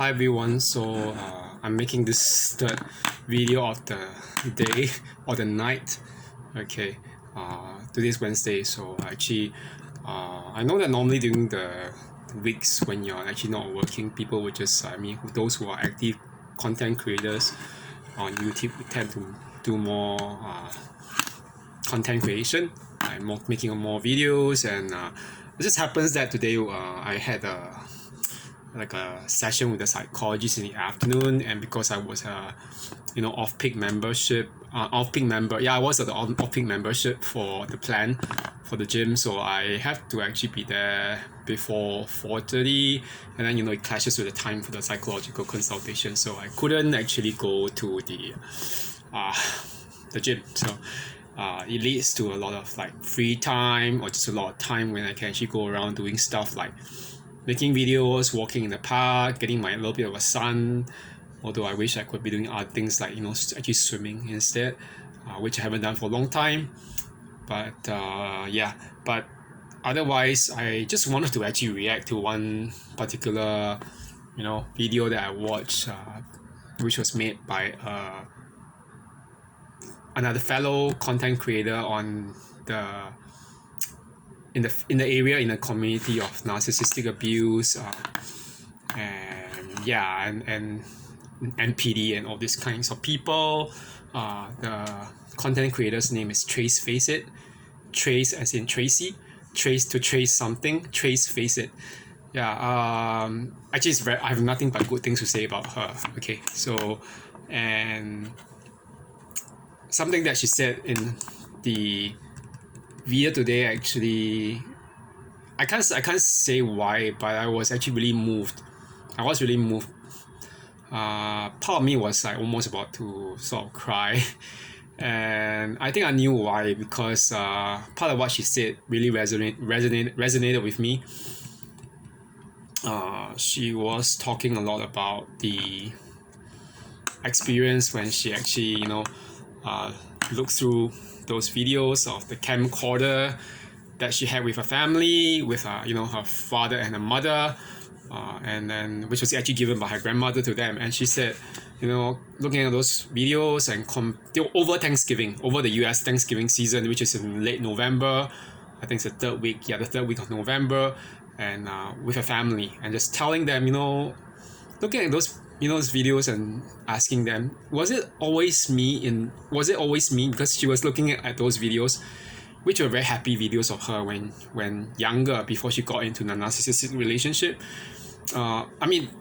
Hi everyone, I'm making this third video of the day or the night. Okay, today's Wednesday, so I know that normally during the weeks when you're actually not working, people would just, those who are active content creators on YouTube tend to do more content creation and making more videos, and it just happens that today I had a session with a psychologist in the afternoon, and because I was off-peak membership off-peak member, I was at the off-peak membership for the plan for the gym, so I have to actually be there before 4:30, and then it clashes with the time for the psychological consultation, so I couldn't actually go to the gym. So it leads to a lot of free time, or just a lot of time when I can actually go around doing stuff like making videos, walking in the park, getting my little bit of a sun. Although I wish I could be doing other things like actually swimming instead, which I haven't done for a long time. But but otherwise, I just wanted to actually react to one particular video that I watched, which was made by another fellow content creator on in the area, in the community of narcissistic abuse, and NPD and all these kinds of people. The content creator's name is Trace Faceit. Trace as in Tracy. Trace to trace something. Trace Faceit. Actually, I have nothing but good things to say about her. Okay, so, and something that she said in the video today, actually, I can't say why, but I was actually really moved. I was really moved. Part of me was almost about to sort of cry, and I think I knew why, because part of what she said really resonated with me. She was talking a lot about the experience when she actually looked through those videos of the camcorder that she had with her family, with her father and her mother, and then which was actually given by her grandmother to them. And she said, looking at those videos and over Thanksgiving, over the US Thanksgiving season, which is in late November, I think it's the third week of November, and with her family, and just telling them, looking at those videos and asking them, was it always me, because she was looking at those videos, which were very happy videos of her when younger, before she got into the narcissistic relationship.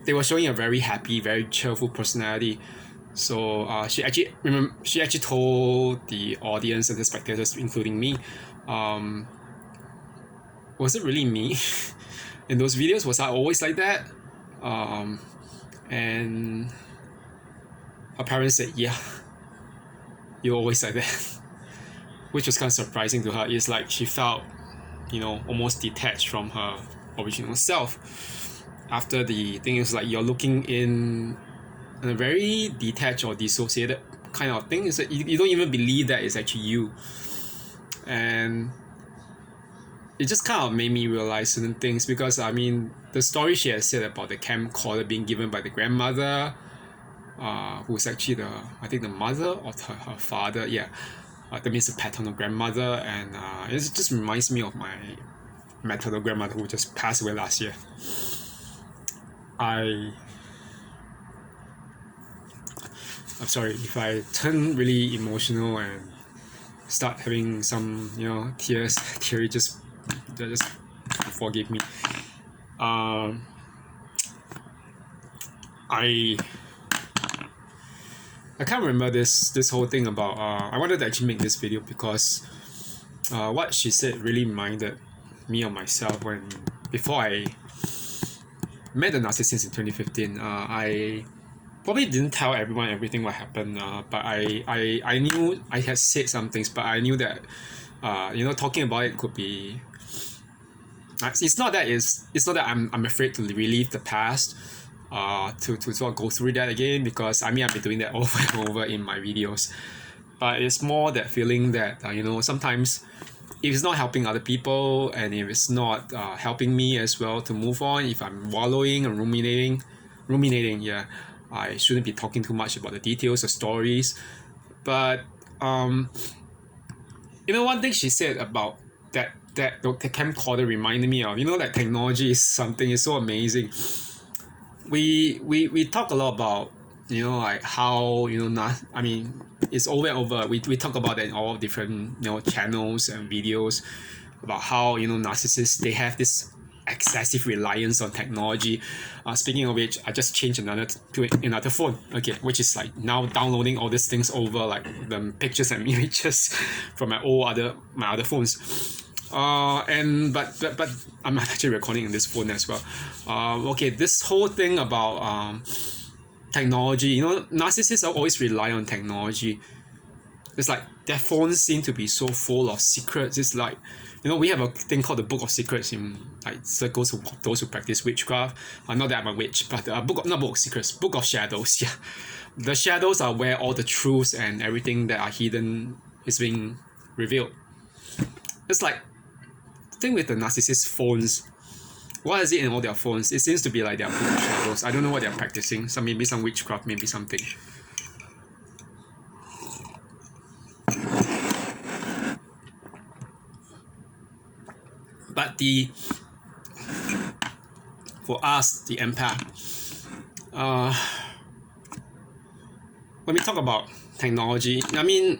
They were showing a very happy, very cheerful personality. So she actually told the audience and the spectators, including me, was it really me in those videos? Was I always like that? And her parents said, yeah, you're always like that. Which was kind of surprising to her. It's like she felt, almost detached from her original self. After the thing is like you're looking in a very detached or dissociated kind of thing. Is that you don't even believe that it's actually you. And it just kind of made me realize certain things, because the story she had said about the camcorder being given by the grandmother, who's actually the mother of her father, that means the paternal grandmother, and it just reminds me of my maternal grandmother who just passed away last year. I'm sorry if I turn really emotional and start having some tears. Just forgive me. I can't remember this whole thing about I wanted to actually make this video because what she said really reminded me of myself before I met the narcissist in 2015. I probably didn't tell everyone everything what happened, but I knew I had said some things, but I knew that talking about it could be it's not that I'm afraid to relive the past, to sort of go through that again, because I've been doing that over and over in my videos. But it's more that feeling that sometimes if it's not helping other people, and if it's not helping me as well to move on, if I'm wallowing and ruminating, ruminating. Yeah, I shouldn't be talking too much about the details or stories, but one thing she said about the camcorder reminded me of, that technology is something is so amazing. We talk a lot about, like how, I mean, it's over and over. We talk about it in all different, channels and videos about how, narcissists, they have this excessive reliance on technology. Speaking of which, I just changed another phone, okay, which is like now downloading all these things over, like the pictures and images from my other phones. But I'm actually recording in this phone as well. Okay, this whole thing about technology, narcissists are always rely on technology. It's like their phones seem to be so full of secrets. It's like, we have a thing called the Book of Secrets in like circles of those who practice witchcraft. Not that I'm a witch, but not Book of Secrets, Book of Shadows. Yeah, the shadows are where all the truths and everything that are hidden is being revealed. It's like the thing with the narcissist phones. What is it in all their phones? It seems to be like their Book of Shadows. I don't know what they're practicing. Maybe some witchcraft, maybe something. But for us, the empath, when we talk about technology, I mean,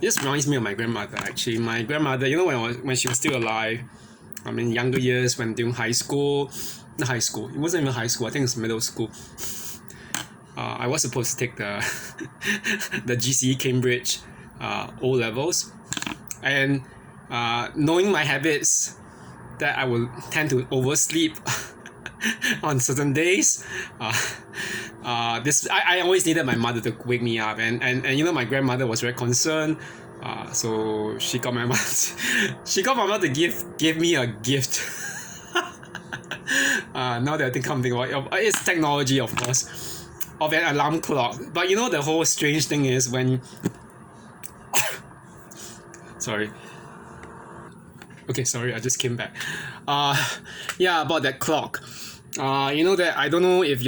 this reminds me of my grandmother. Actually, my grandmother, when she was still alive, I mean, younger years, when during high school, not high school, it wasn't even high school. I think it was middle school. I was supposed to take the the GCE Cambridge O levels, and knowing my habits, that I will tend to oversleep on certain days. I always needed my mother to wake me up, and my grandmother was very concerned. So she got my mother to give me a gift. Now that I think about it, it's technology, of course, of an alarm clock. But the whole strange thing is when sorry. Okay, sorry, I just came back. Yeah, about that clock. That I don't know if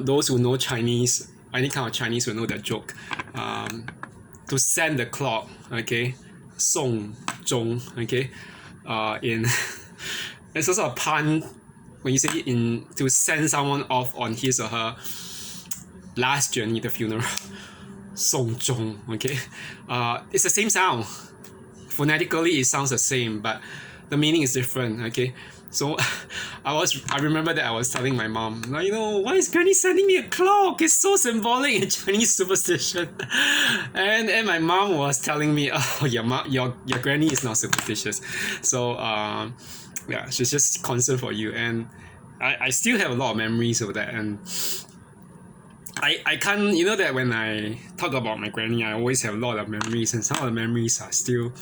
those who know Chinese, any kind of Chinese will know that joke. To send the clock, okay, 送钟, okay, in it's also a pun when you say to send someone off on his or her last journey, the funeral. 送钟, okay, it's the same sound. Phonetically, it sounds the same, but the meaning is different. Okay, so I remember that I was telling my mom, why is Granny sending me a clock? It's so symbolic in Chinese superstition. And my mom was telling me, oh, your Granny is not superstitious. So yeah, she's just concerned for you. And I still have a lot of memories of that. And I can't, that when I talk about my granny, I always have a lot of memories, and some of the memories are still,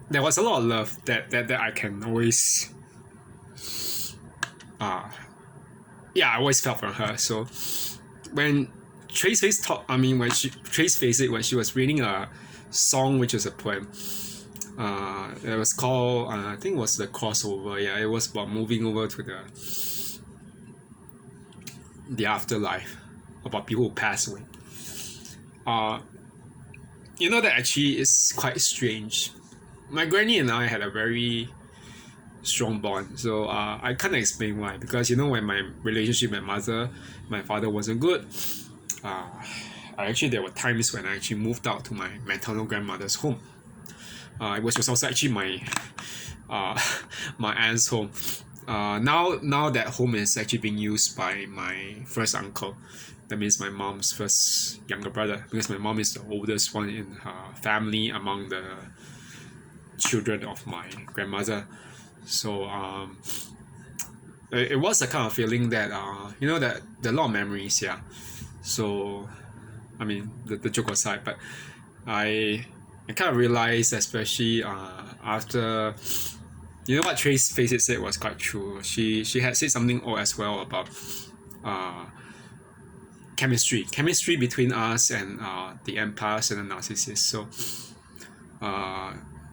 there was a lot of love that I can always, yeah, I always felt from her. So when Trace Face Trace Face it, when she was reading a song, which was a poem, it was called, I think it was The Crossover. Yeah, it was about moving over to the afterlife, about people who pass away. That actually is quite strange. My granny and I had a very strong bond, so I can't explain why. Because when my relationship with my father wasn't good, there were times when I actually moved out to my maternal grandmother's home. It was also actually my aunt's home. Now that home is actually being used by my first uncle. That means my mom's first younger brother, because my mom is the oldest one in her family among the children of my grandmother. So it was a kind of feeling that that there are a lot of memories. Yeah. So I mean, the joke aside, but I kind of realized, especially after, what Trace Face It said was quite true. She had said something as well about chemistry between us and the empaths and the narcissists. So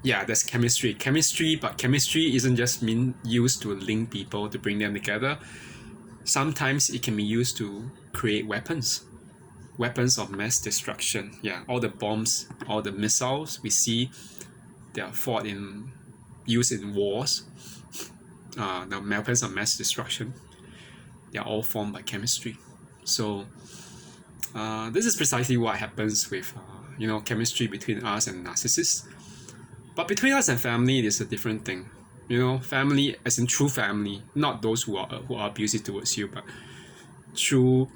yeah, there's chemistry, but chemistry isn't just used to link people, to bring them together. Sometimes it can be used to create weapons of mass destruction. Yeah, all the bombs, all the missiles we see, they are used in wars. The weapons of mass destruction, they are all formed by chemistry. So this is precisely what happens with chemistry between us and narcissists. But between us and family, it is a different thing. Family as in true family, not those who are abusive towards you, but true,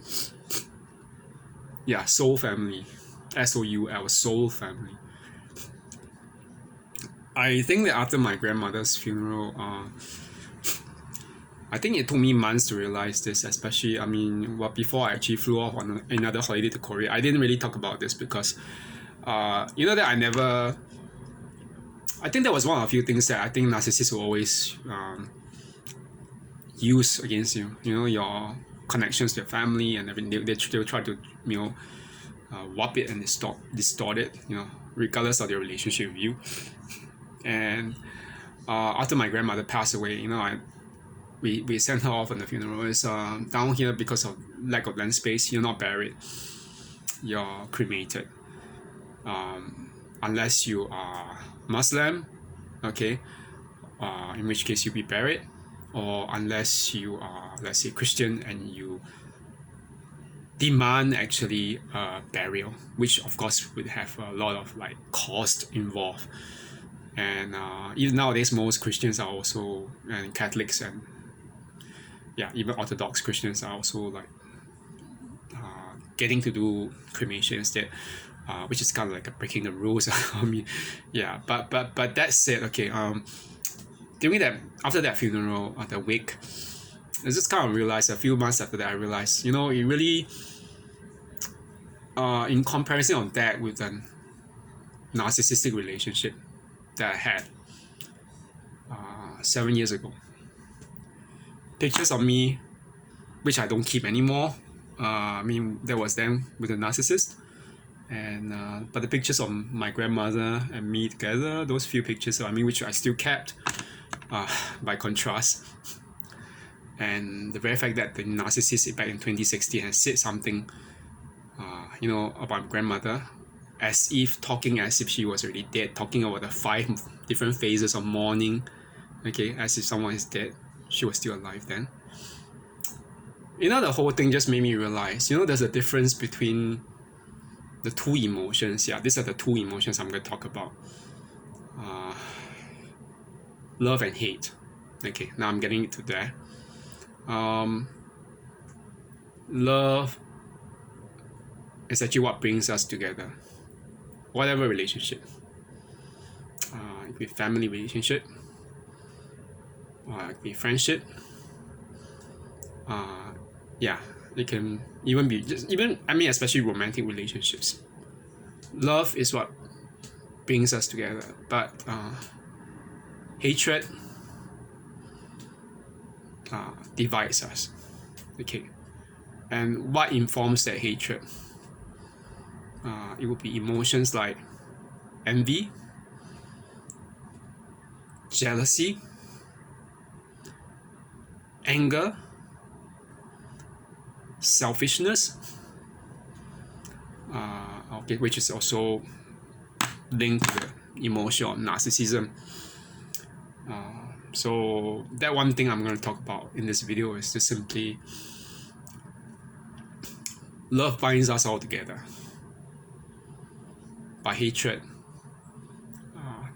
soul family, SOUL, soul family. I think that after my grandmother's funeral, I think it took me months to realize this, especially, before I actually flew off on another holiday to Korea. I didn't really talk about this because, that I think that was one of a few things that I think narcissists will always use against you. Your connections to your family and everything. They'll try to, warp it and distort it, regardless of their relationship with you. And after my grandmother passed away, we sent her off on the funeral. It's down here because of lack of land space. You're not buried. You're cremated. Unless you are Muslim, okay, in which case you'll be buried, or unless you are, let's say, Christian and you demand actually burial, which of course would have a lot of cost involved. And even nowadays, most Christians are also, and Catholics and even Orthodox Christians are also getting to do cremation instead, which is kind of like breaking the rules. But that said, okay, after that funeral, the wake, I just kind of realized a few months after that, I realized, it really, in comparison on that with the narcissistic relationship that I had 7 years ago. Pictures of me, which I don't keep anymore. That was then with a narcissist. And but the pictures of my grandmother and me together, those few pictures, which I still kept, by contrast. And the very fact that the narcissist back in 2016 has said something, about my grandmother, talking as if she was already dead, talking about the 5 different phases of mourning, okay, as if someone is dead, she was still alive then. The whole thing just made me realize, there's a difference between the two emotions. These are the two emotions I'm going to talk about. Love and hate. Okay, now I'm getting into that. Love is actually what brings us together. Whatever relationship. It could be family relationship. It could be friendship. It can even be especially romantic relationships. Love is what brings us together, but hatred divides us. Okay, and what informs that hatred? It will be emotions like envy, jealousy, anger, selfishness, which is also linked to the emotion of narcissism. So that one thing I'm going to talk about in this video is just simply love binds us all together, but hatred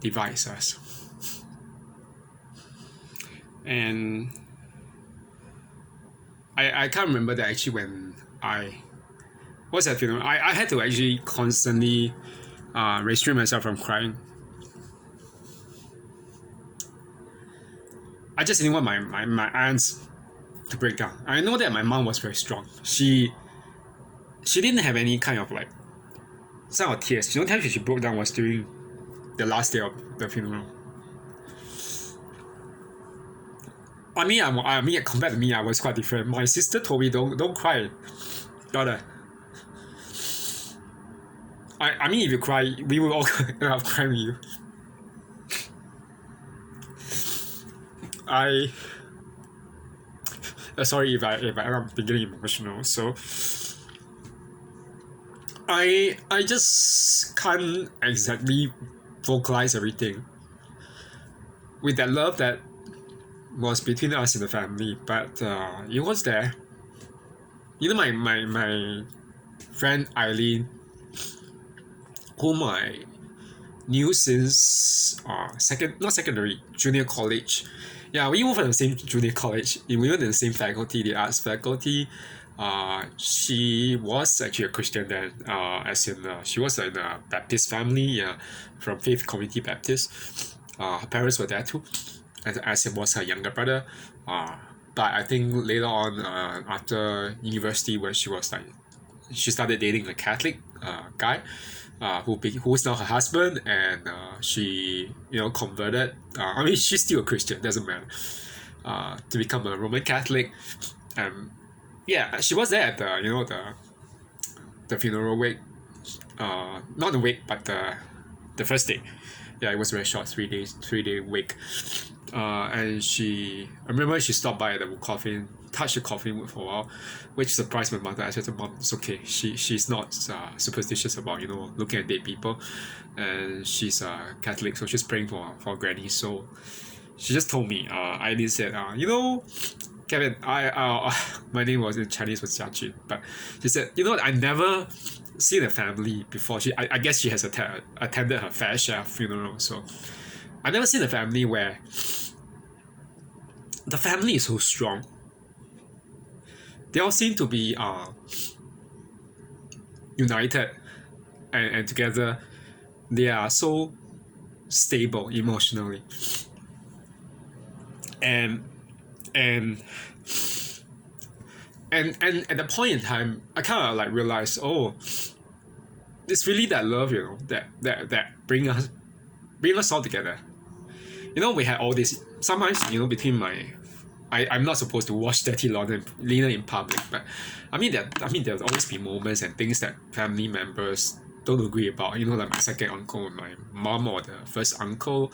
divides us. And I can't remember that actually when I was at funeral. I had to actually constantly restrain myself from crying. I just didn't want my aunts to break down. I know that my mom was very strong. She didn't have any kind of sign of tears. The only time she broke down was during the last day of the funeral. Compared to me, I was quite different. My sister told me, don't cry, daughter. If you cry, we will all end up crying with you. I sorry if I'm beginning emotional. So I just can't exactly vocalize everything with that love that was between us in the family, but it was there. You know, my friend Eileen, whom I knew since not secondary, junior college. Yeah, we moved from the same junior college. We were in the same faculty, the arts faculty. She was actually a Christian then, as in she was in a Baptist family, yeah, from Faith Community Baptist. Her parents were there too, as it was her younger brother. Uh, but I think later on, after university, when she started dating a Catholic guy, who is now her husband, and she converted. I mean, she's still a Christian, doesn't matter. To become a Roman Catholic, and yeah, she was there at the funeral wake. Not the wake, but the first day. Yeah, it was very short, 3 day wake. And I remember she stopped by the coffin, touched the coffin for a while, which surprised my mother. I said to mom, it's okay. She's not superstitious about looking at dead people, and she's Catholic, so she's praying for granny. So she just told me. Eileen said, Kevin, my name was in Chinese was Jia, but she said, I never seen a family before. I guess she has attended her fair share of funeral, so I never seen a family where the family is so strong. They all seem to be united and together. They are so stable emotionally, and and at the point in time, I kind of like realized, oh, it's really that love, that bring us all together. We had all this sometimes, between I'm not supposed to wash dirty linen in public, but I mean there'll always be moments and things that family members don't agree about. Like my second uncle and my mom, or the first uncle.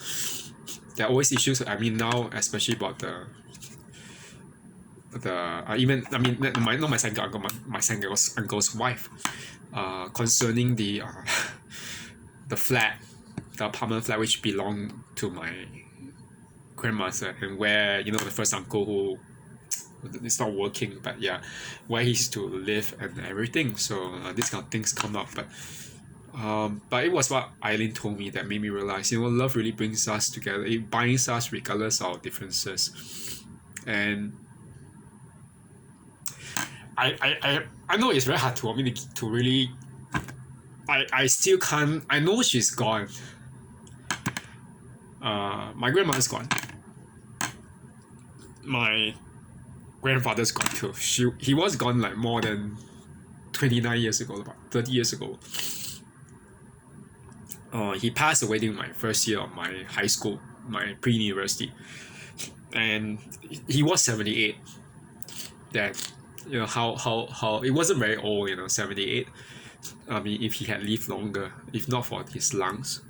There are always issues. I mean, now especially about even, I mean, not my second uncle, my second uncle's wife, concerning the flat, the apartment flat, which belonged to my grandmother, and where the first uncle, who it's not working, but yeah, where he used to live and everything. So these kind of things come up, but it was what Eileen told me that made me realize, love really brings us together. It binds us regardless of our differences. And I know it's very hard for me to really. I still can't. I know she's gone. My grandmother's gone. My grandfather's gone too. He was gone like more than 29 years ago, about 30 years ago. He passed away during my first year of my high school, my pre-university, and he was 78. That how it wasn't very old, 78. I mean, if he had lived longer, if not for his lungs.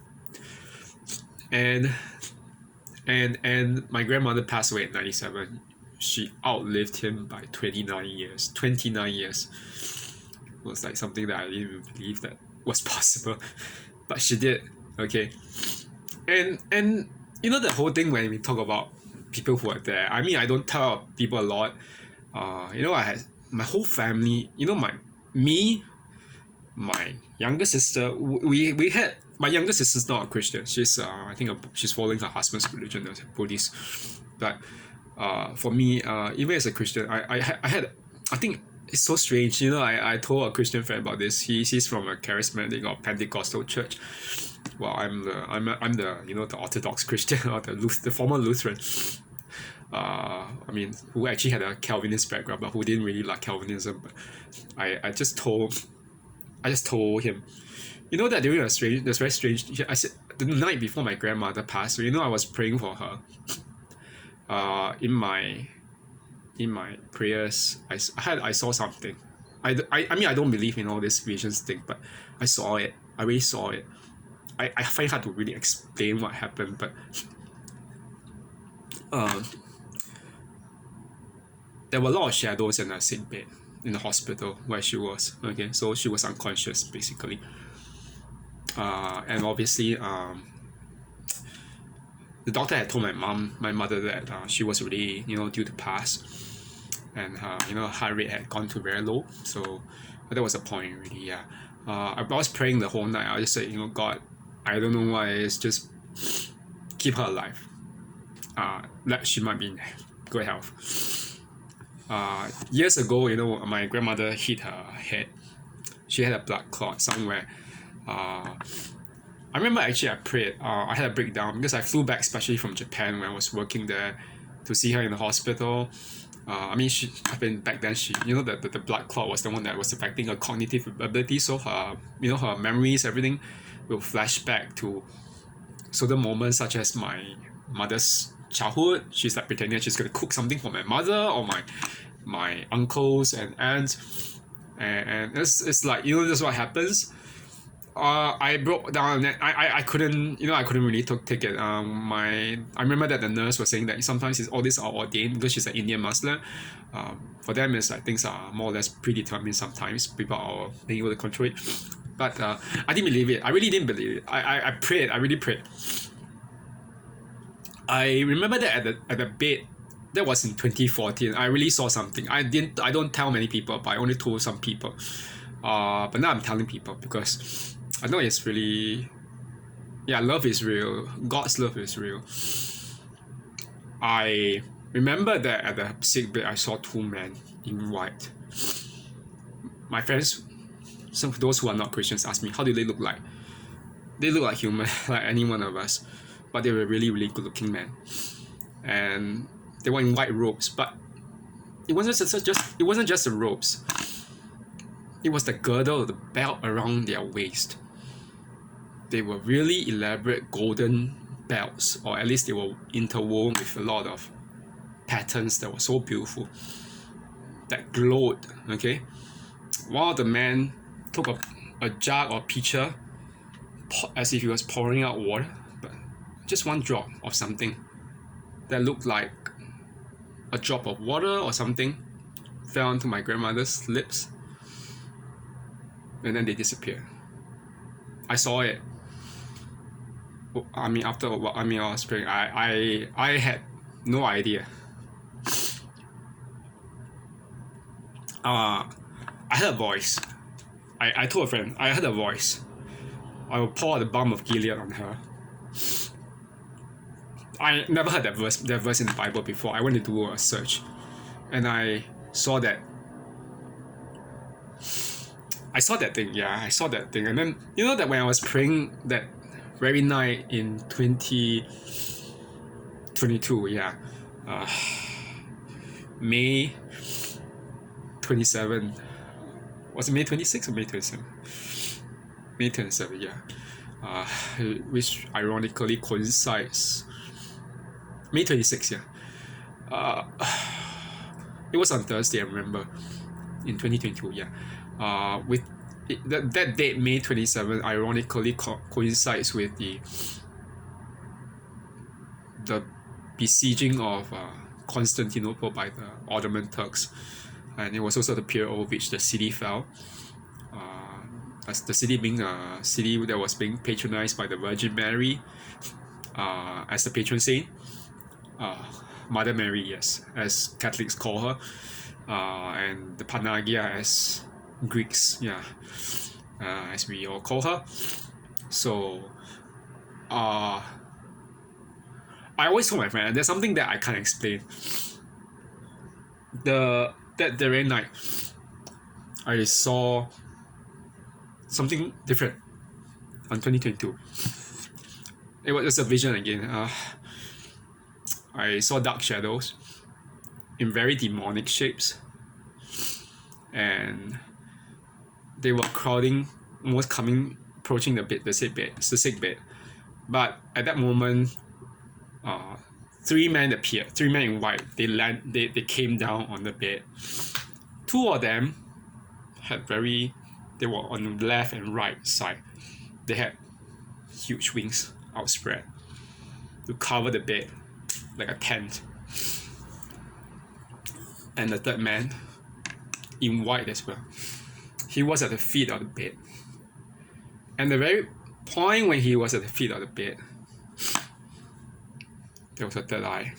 And my grandmother passed away at 97. She outlived him by 29 years. 29 years was like something that I didn't even believe that was possible, but she did. Okay, and the whole thing when we talk about people who are there. I mean, I don't tell people a lot. I had my whole family. My younger sister. We had my younger sister's not a Christian. She's I think she's following her husband's religion as a Buddhist. But for me, even as a Christian, I had, I think it's so strange. I told a Christian friend about this. He's from a charismatic or Pentecostal church. Well, I'm the the Orthodox Christian, or the former Lutheran. I mean, who actually had a Calvinist background, but who didn't really like Calvinism. But I just told him, that during that's very strange. I said the night before my grandmother passed, I was praying for her. In my prayers, I saw something. I mean, I don't believe in all this visions thing, but I saw it. I really saw it. I find it hard to really explain what happened, but there were a lot of shadows in her sick bed in the hospital where she was. Okay, so she was unconscious basically. And obviously, the doctor had told my mother that she was already, due to pass, and her, heart rate had gone to very low. So that was a point, really. Yeah. I was praying the whole night. I just said, God, I don't know why it's just keep her alive. That she might be in good health. Years ago, my grandmother hit her head. She had a blood clot somewhere. I remember actually I prayed. I had a breakdown because I flew back especially from Japan when I was working there to see her in the hospital. Back then the blood clot was the one that was affecting her cognitive ability. So her her memories, everything will flash back to certain moments such as my mother's childhood. She's like pretending she's gonna cook something for my mother or my uncles and aunts, and it's like this is what happens. I broke down and I couldn't really take it. I remember that the nurse was saying that sometimes all these are ordained because she's an Indian Muslim. For them it's like things are more or less predetermined. Sometimes people are being able to control it, but I didn't believe it. I really didn't believe it. I prayed. I really prayed. I remember that at the bed. That was in 2014. I really saw something. I don't tell many people, but I only told some people. But now I'm telling people because I know it's really, love is real. God's love is real. I remember that at the sick bed, I saw two men in white. My friends, some of those who are not Christians, asked me, how do they look like? They look like human, like any one of us, but they were really, really good-looking men, and they were in white robes. But it wasn't just the robes. It was the girdle, the belt around their waist. They were really elaborate golden belts, or at least they were interwoven with a lot of patterns that were so beautiful, that glowed. Okay, one of the men took a jar or pitcher as if he was pouring out water, but just one drop of something that looked like a drop of water or something fell onto my grandmother's lips, and then they disappeared. I saw it. I was praying. I had no idea. I heard a voice. I told a friend, I heard a voice. I will pour the balm of Gilead on her. I never heard that verse in the Bible before. I went to do a search, and I saw that. I saw that thing, I saw that thing. And then, that when I was praying that very night in 2022, May 27, was it May 26 or May 27? May 27, which ironically coincides, May 26, it was on Thursday, I remember, in 2022, with that date, May 27, ironically coincides with the besieging of Constantinople by the Ottoman Turks, and it was also the period over which the city fell. As the city being a city that was being patronized by the Virgin Mary as the patron saint, Mother Mary, yes, as Catholics call her, and the Panagia as Greeks, as we all call her. So, I always told my friend, there's something that I can't explain. That very night, I saw something different on 2022. It was just a vision again. I saw dark shadows in very demonic shapes, and they were crowding, almost approaching the sick bed. But at that moment, three men appeared. 3 men in white. They came down on the bed. 2 of them they were on the left and right side. They had huge wings outspread to cover the bed like a tent. and the third man in white as well. He was at the feet of the bed. And the very point when he was at the feet of the bed, there was a third eye.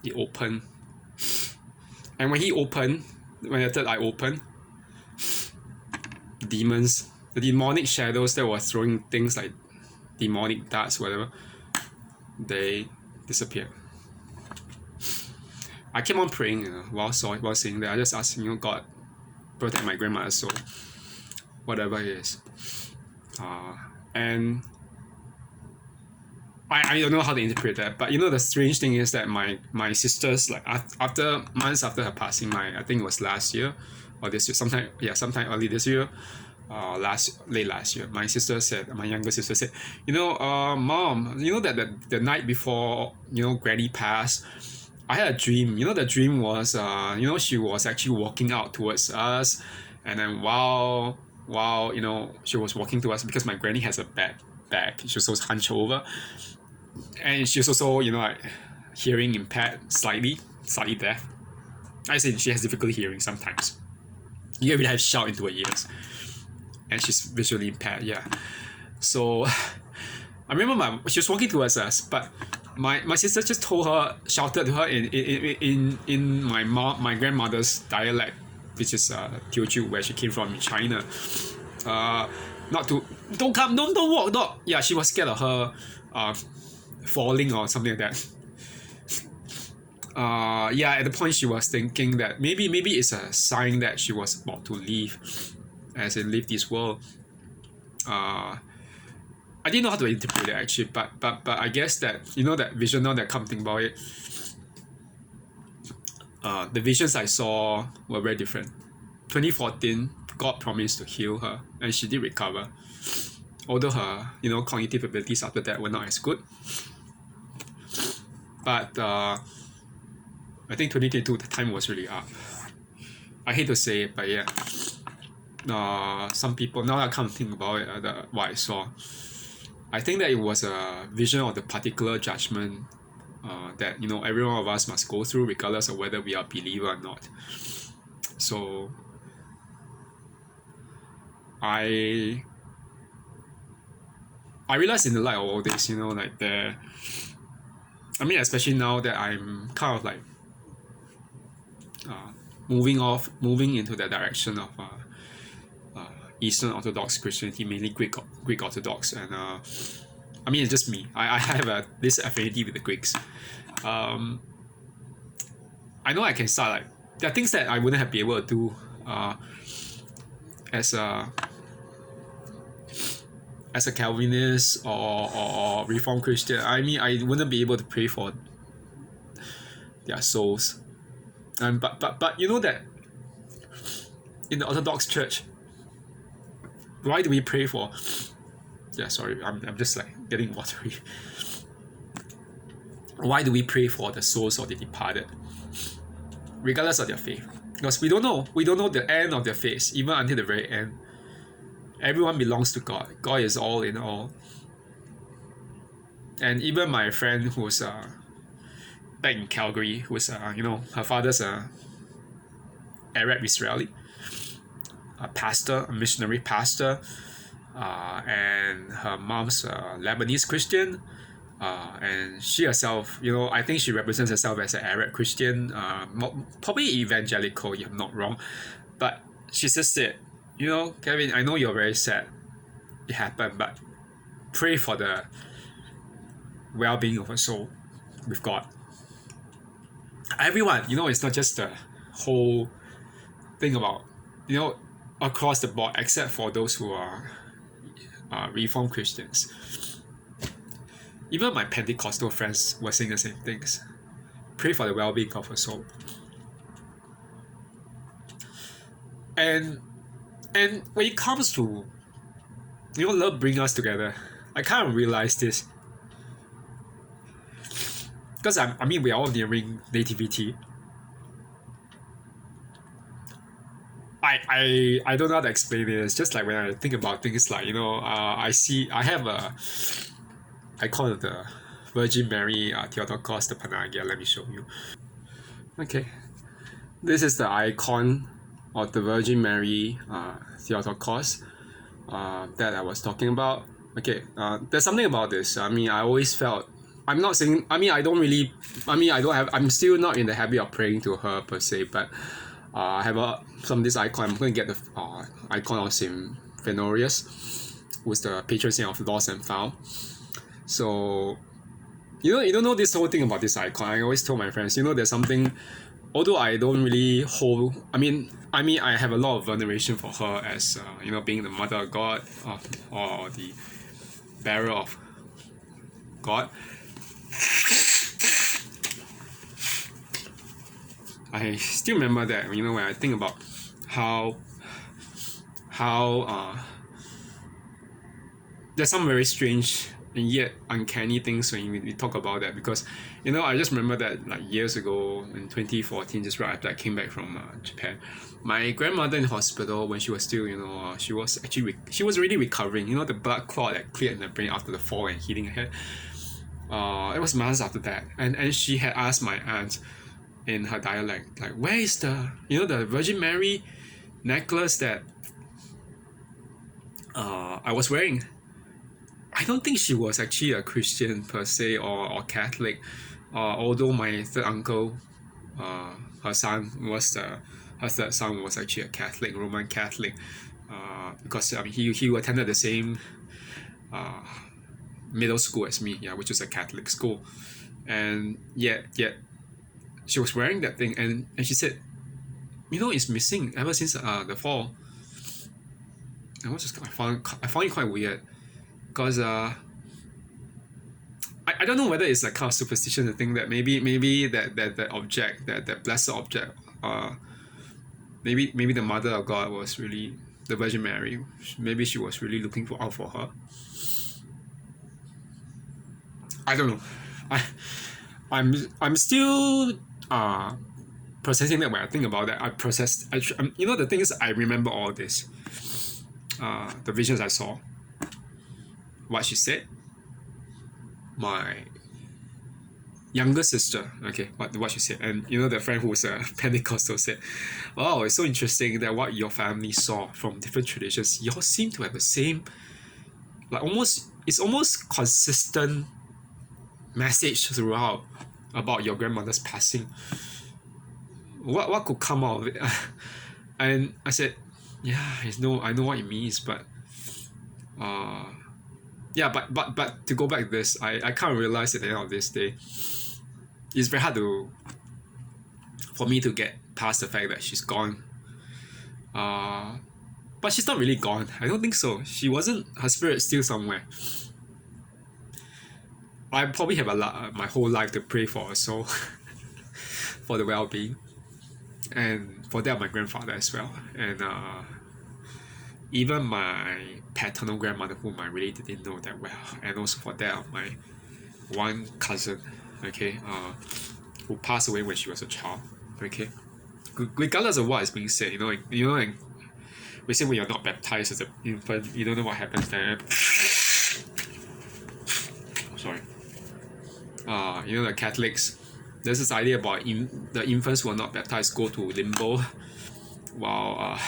It opened. And when the third eye opened, demons, the demonic shadows that were throwing things like demonic darts, whatever, they disappeared. I kept on praying, while seeing that. I just asked, God, protect my grandmother's soul, whatever it is. And I don't know how to interpret that, but the strange thing is that my sisters, like after months after her passing, I think it was last year or this year, sometime early this year, late last year, my younger sister said, Mom, that the night before Granny passed, I had a dream. The dream was she was actually walking out towards us, and then while she was walking to us, because my granny has a bad back, she was also hunched over, and she was also like hearing impaired, slightly deaf. I say she has difficulty hearing sometimes. You really have shout into her ears, and she's visually impaired. Yeah, so I remember she was walking towards us, but my sister just shouted to her in my grandmother's dialect, which is Teochew, where she came from in China. Don't walk, don't. Yeah, she was scared of her falling or something like that. At the point she was thinking that maybe it's a sign that she was about to leave this world. I didn't know how to interpret it actually, but I guess that that vision, now that I come think about it, the visions I saw were very different. 2014, God promised to heal her, and she did recover, although her cognitive abilities after that were not as good. But I think 2022, the time was really up. I hate to say it, but yeah, some people, now that I come think about it, what I saw, I think that it was a vision of the particular judgment that every one of us must go through, regardless of whether we are a believer or not. So I realized in the light of all this, especially now that I'm kind of like moving into the direction of Eastern Orthodox Christianity, mainly Greek Orthodox, and it's just me. I have this affinity with the Greeks. I know I can start, like, there are things that I wouldn't have been able to do as a Calvinist or Reformed Christian. I wouldn't be able to pray for their souls. But that in the Orthodox Church, why do we pray for? Yeah, sorry, I'm just like getting watery. Why do we pray for the souls of the departed, regardless of their faith? Because we don't know the end of their faith, even until the very end. Everyone belongs to God. God is all in all. And even my friend who's back in Calgary, who's her father's a Arab Israeli, a pastor, a missionary pastor, and her mom's a Lebanese Christian, and she herself, I think she represents herself as an Arab Christian, probably evangelical, if I'm not wrong, but she just said, Kevin, I know you're very sad it happened, but pray for the well-being of her soul with God. Everyone, it's not just the whole thing about, across the board, except for those who are Reformed Christians. Even my Pentecostal friends were saying the same things. Pray for the well-being of her soul. And when it comes to, love bring us together, I kind of realized this. Because we are all nearing nativity. I don't know how to explain it. It's just like when I think about things like, I call it the Virgin Mary Theotokos the Panagia. Let me show you. Okay. this is the icon of the Virgin Mary Theotokos that I was talking about. Okay, there's something about this. I mean, I always felt, I'm not saying, I mean, I don't really, I mean, I don't have, I'm still not in the habit of praying to her per se, but I have some this icon. I'm going to get the icon of Saint Venorius, who's the patron saint of lost and found. So, you don't know this whole thing about this icon. I always tell my friends, there's something, although I don't really hold, I mean, I have a lot of veneration for her as, being the mother of God, or the bearer of God. I still remember that, when I think about how there's some very strange and yet uncanny things when we talk about that, because I just remember that like years ago in 2014, just right after I came back from Japan, my grandmother in hospital when she was still she was actually she was really recovering. The blood clot that cleared in the brain after the fall and hitting her head. It was months after that, and she had asked my aunt in her dialect, like, where is the the Virgin Mary necklace that I was wearing. I don't think she was actually a Christian per se, or Catholic, although my third uncle, her third son was actually a Catholic, Roman Catholic, because he attended the same middle school as me, which was a Catholic school, and yet she was wearing that thing, and she said, it's missing ever since the fall. And I found it quite weird, because I don't know whether it's a kind of superstition to think that maybe that object, that blessed object, maybe the mother of God was really the Virgin Mary. Maybe she was really looking out for her. I don't know. I'm still processing that when I think about that. The thing is, I remember all this, the visions I saw, what she said, my younger sister, okay, what she said, and the friend who was a Pentecostal said, "Oh, it's so interesting that what your family saw from different traditions, you all seem to have the same, like it's almost consistent message throughout about your grandmother's passing. What could come out of it?" And I said, "Yeah, I know what it means, but yeah, but to go back to this, I kind of realized at the end of this day, it's very hard for me to get past the fact that she's gone. But she's not really gone. I don't think so. She wasn't. Her spirit's still somewhere. I probably have my whole life to pray for her soul, for the well-being, and for that of my grandfather as well, and even my paternal grandmother, whom I really didn't know that well, and also for that of my one cousin, okay, who passed away when she was a child, okay. Regardless of what is being said, and we say when you're not baptized as an infant, you don't know what happens there. Sorry. The Catholics, there's this idea about the infants who are not baptized go to limbo, while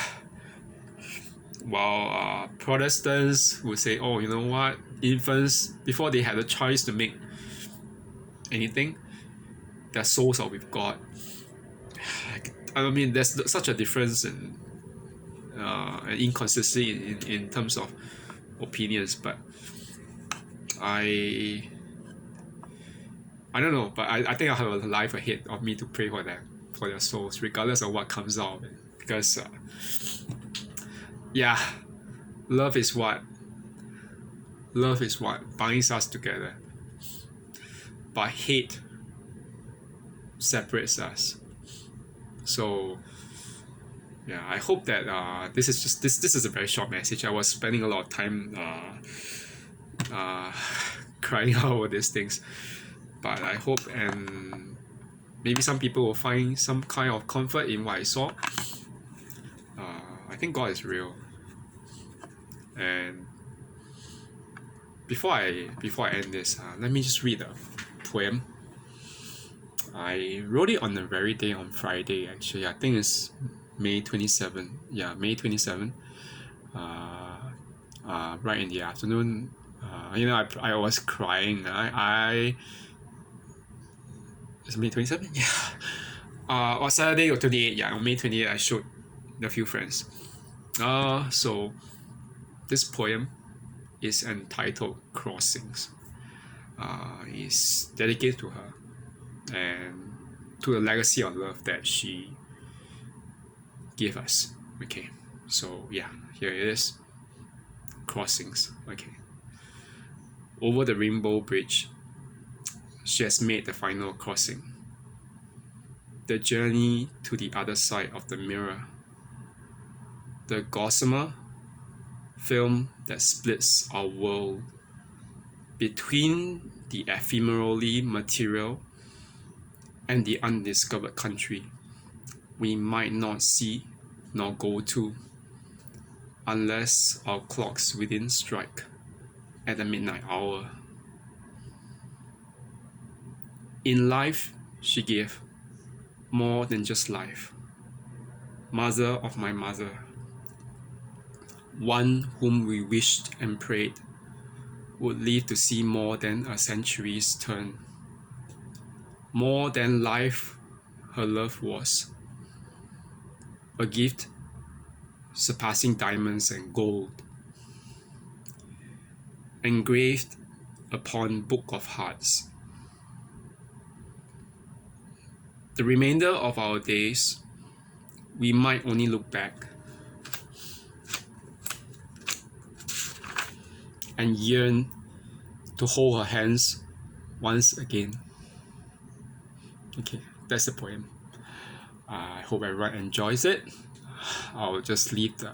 Protestants would say, oh, you know what, infants, before they had a choice to make anything, their souls are with God. I mean, there's such a difference and inconsistency in terms of opinions, but I don't know, but I think I have a life ahead of me to pray for them, for their souls, regardless of what comes out of it. Because, love is what binds us together, but hate separates us. So, I hope that this is a very short message. I was spending a lot of time crying out over these things, but I hope and maybe some people will find some kind of comfort in what I saw. I think God is real, and before I end this, let me just read a poem I wrote it on the very day on Friday actually. I think it's May 27. Yeah, May 27. Right in the afternoon. I was crying. It's May 27? Yeah. Or Saturday or 28. Yeah, on May 28 I showed a few friends. So this poem is entitled Crossings. It's dedicated to her and to the legacy of love that she gave us. Okay, so yeah, here it is. Crossings. Okay. Over the rainbow bridge, she has made the final crossing. The journey to the other side of the mirror. The gossamer film that splits our world between the ephemerally material and the undiscovered country we might not see nor go to unless our clocks within strike at the midnight hour. In life, she gave more than just life. Mother of my mother, one whom we wished and prayed would live to see more than a century's turn. More than life, her love was. A gift surpassing diamonds and gold, engraved upon book of hearts. The remainder of our days, we might only look back and yearn to hold her hands once again. Okay, that's the poem. I hope everyone enjoys it. I'll just leave the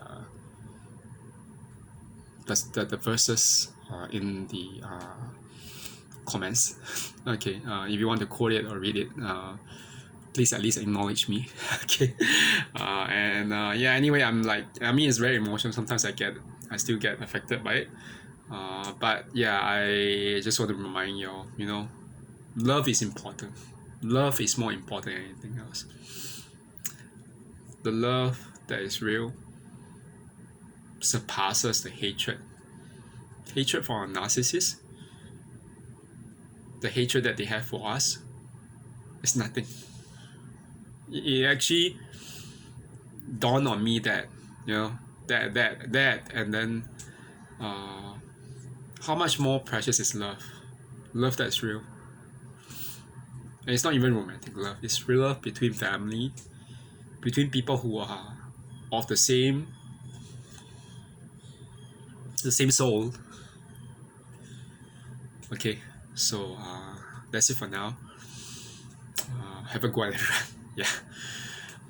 verses in the comments. Okay, if you want to quote it or read it, please at least acknowledge me. Okay, yeah. Anyway, it's very emotional. Sometimes I still get affected by it. But yeah, I just want to remind you all, love is important. Love is more important than anything else. The love that is real surpasses the hatred. Hatred for a narcissist, the hatred that they have for us, is nothing. It actually dawned on me that, and then how much more precious is love. Love that's real. And it's not even romantic love. It's real love between family, between people who are of the same soul. Okay, so that's it for now. Have a good one, everyone. Yeah.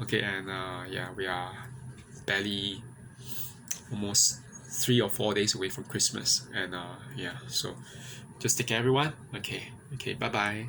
Okay, and yeah, we are barely almost 3 or 4 days away from Christmas, and yeah, so just take care, everyone. Okay, bye bye.